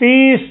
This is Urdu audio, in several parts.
30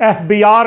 FBR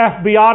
FBR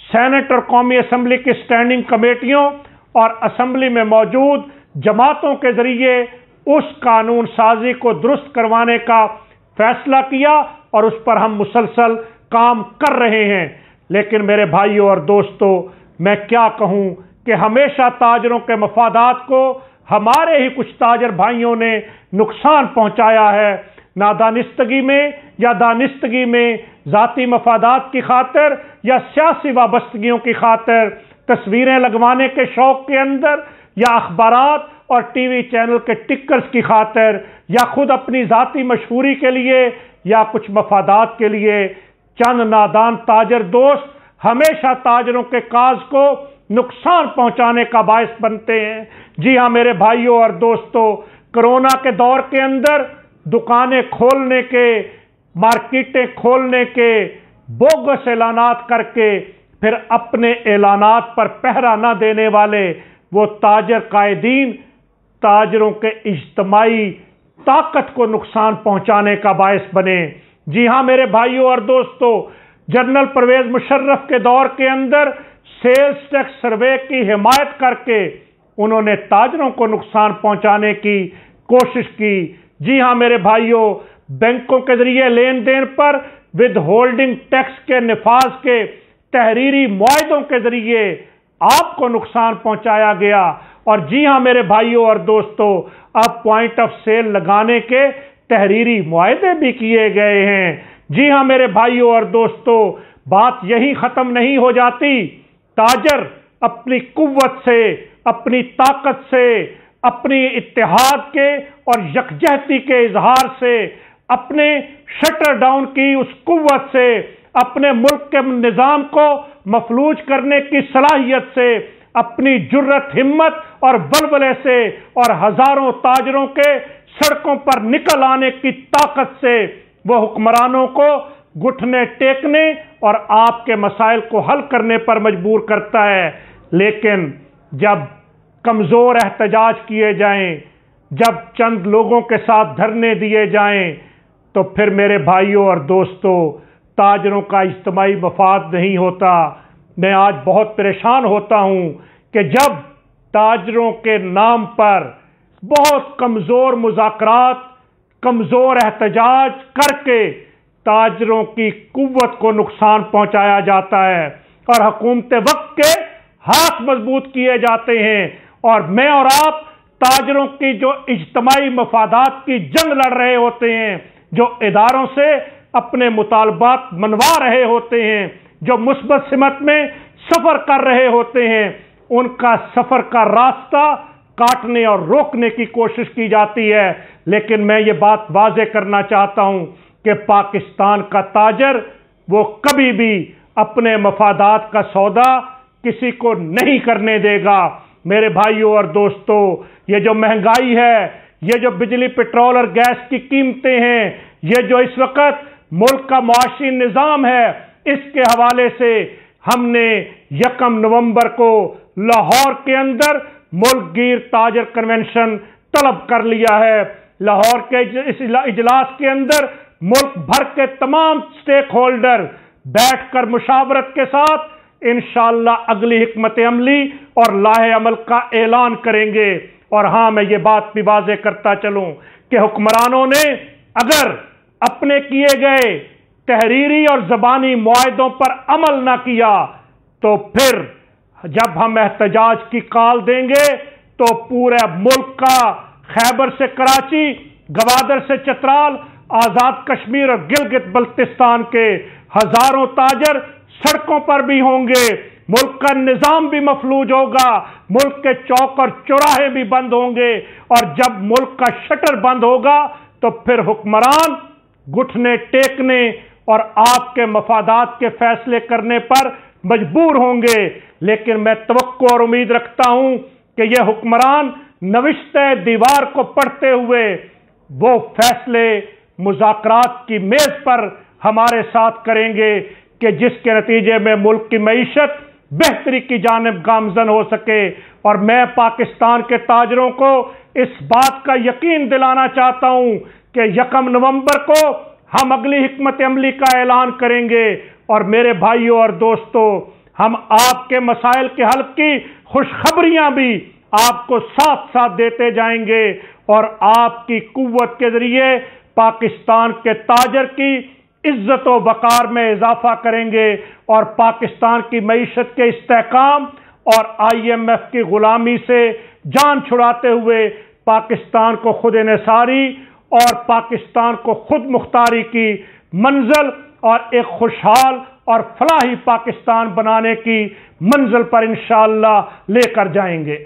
سینٹ اور قومی اسمبلی کی اسٹینڈنگ کمیٹیوں اور اسمبلی میں موجود جماعتوں کے ذریعے اس قانون سازی کو درست کروانے کا فیصلہ کیا اور اس پر ہم مسلسل کام کر رہے ہیں۔ لیکن میرے بھائیوں اور دوستوں، میں کیا کہوں کہ ہمیشہ تاجروں کے مفادات کو ہمارے ہی کچھ تاجر بھائیوں نے نقصان پہنچایا ہے، نادانستگی میں یا دانستگی میں، ذاتی مفادات کی خاطر یا سیاسی وابستگیوں کی خاطر، تصویریں لگوانے کے شوق کے اندر، یا اخبارات اور ٹی وی چینل کے ٹکرز کی خاطر، یا خود اپنی ذاتی مشہوری کے لیے، یا کچھ مفادات کے لیے، چند نادان تاجر دوست ہمیشہ تاجروں کے کاز کو نقصان پہنچانے کا باعث بنتے ہیں۔ جی ہاں میرے بھائیوں اور دوستوں، کرونا کے دور کے اندر دکانیں کھولنے کے، مارکیٹیں کھولنے کے بوگس اعلانات کر کے پھر اپنے اعلانات پر پہرا نہ دینے والے وہ تاجر قائدین تاجروں کے اجتماعی طاقت کو نقصان پہنچانے کا باعث بنے۔ جی ہاں میرے بھائیوں اور دوستوں، جنرل پرویز مشرف کے دور کے اندر سیلز ٹیکس سروے کی حمایت کر کے انہوں نے تاجروں کو نقصان پہنچانے کی کوشش کی۔ جی ہاں میرے بھائیوں، بینکوں کے ذریعے لین دین پر ود ہولڈنگ ٹیکس کے نفاذ کے تحریری معاہدوں کے ذریعے آپ کو نقصان پہنچایا گیا۔ اور جی ہاں میرے بھائیوں اور دوستوں، اب پوائنٹ آف سیل لگانے کے تحریری معاہدے بھی کیے گئے ہیں۔ جی ہاں میرے بھائیوں اور دوستوں، بات یہی ختم نہیں ہو جاتی۔ تاجر اپنی قوت سے، اپنی طاقت سے، اپنی اتحاد کے اور یکجہتی کے اظہار سے، اپنے شٹر ڈاؤن کی اس قوت سے، اپنے ملک کے نظام کو مفلوج کرنے کی صلاحیت سے، اپنی جرت، ہمت اور ولولے سے، اور ہزاروں تاجروں کے سڑکوں پر نکل آنے کی طاقت سے وہ حکمرانوں کو گھٹنے ٹیکنے اور آپ کے مسائل کو حل کرنے پر مجبور کرتا ہے۔ لیکن جب کمزور احتجاج کیے جائیں، جب چند لوگوں کے ساتھ دھرنے دیے جائیں، تو پھر میرے بھائیوں اور دوستوں تاجروں کا اجتماعی مفاد نہیں ہوتا۔ میں آج بہت پریشان ہوتا ہوں کہ جب تاجروں کے نام پر بہت کمزور مذاکرات، کمزور احتجاج کر کے تاجروں کی قوت کو نقصان پہنچایا جاتا ہے اور حکومت وقت کے ہاتھ مضبوط کیے جاتے ہیں، اور میں اور آپ تاجروں کی جو اجتماعی مفادات کی جنگ لڑ رہے ہوتے ہیں، جو اداروں سے اپنے مطالبات منوا رہے ہوتے ہیں، جو مثبت سمت میں سفر کر رہے ہوتے ہیں، ان کا سفر کا راستہ کاٹنے اور روکنے کی کوشش کی جاتی ہے۔ لیکن میں یہ بات واضح کرنا چاہتا ہوں کہ پاکستان کا تاجر وہ کبھی بھی اپنے مفادات کا سودا کسی کو نہیں کرنے دے گا۔ میرے بھائیوں اور دوستوں، یہ جو مہنگائی ہے، یہ جو بجلی، پٹرول اور گیس کی قیمتیں ہیں، یہ جو اس وقت ملک کا معاشی نظام ہے، اس کے حوالے سے ہم نے 1 نومبر کو لاہور کے اندر ملک گیر تاجر کنونشن طلب کر لیا ہے۔ لاہور کے اس اجلاس کے اندر ملک بھر کے تمام سٹیک ہولڈر بیٹھ کر مشاورت کے ساتھ انشاءاللہ اگلی حکمت عملی اور لاہ عمل کا اعلان کریں گے۔ اور ہاں، میں یہ بات بھی واضح کرتا چلوں کہ حکمرانوں نے اگر اپنے کیے گئے تحریری اور زبانی معاہدوں پر عمل نہ کیا تو پھر جب ہم احتجاج کی کال دیں گے تو پورے ملک کا، خیبر سے کراچی، گوادر سے چترال، آزاد کشمیر اور گلگت بلتستان کے ہزاروں تاجر سڑکوں پر بھی ہوں گے، ملک کا نظام بھی مفلوج ہوگا، ملک کے چوک اور چوراہے بھی بند ہوں گے، اور جب ملک کا شٹر بند ہوگا تو پھر حکمران گھٹنے ٹیکنے اور آپ کے مفادات کے فیصلے کرنے پر مجبور ہوں گے۔ لیکن میں توقع اور امید رکھتا ہوں کہ یہ حکمران نوشتہ دیوار کو پڑھتے ہوئے وہ فیصلے مذاکرات کی میز پر ہمارے ساتھ کریں گے کہ جس کے نتیجے میں ملک کی معیشت بہتری کی جانب گامزن ہو سکے۔ اور میں پاکستان کے تاجروں کو اس بات کا یقین دلانا چاہتا ہوں کہ 1 نومبر کو ہم اگلی حکمت عملی کا اعلان کریں گے۔ اور میرے بھائیوں اور دوستوں، ہم آپ کے مسائل کے حل کی خوشخبریاں بھی آپ کو ساتھ ساتھ دیتے جائیں گے اور آپ کی قوت کے ذریعے پاکستان کے تاجر کی عزت و وقار میں اضافہ کریں گے اور پاکستان کی معیشت کے استحکام اور IMF کی غلامی سے جان چھڑاتے ہوئے پاکستان کو خود انحصاری اور پاکستان کو خود مختاری کی منزل اور ایک خوشحال اور فلاحی پاکستان بنانے کی منزل پر انشاءاللہ لے کر جائیں گے۔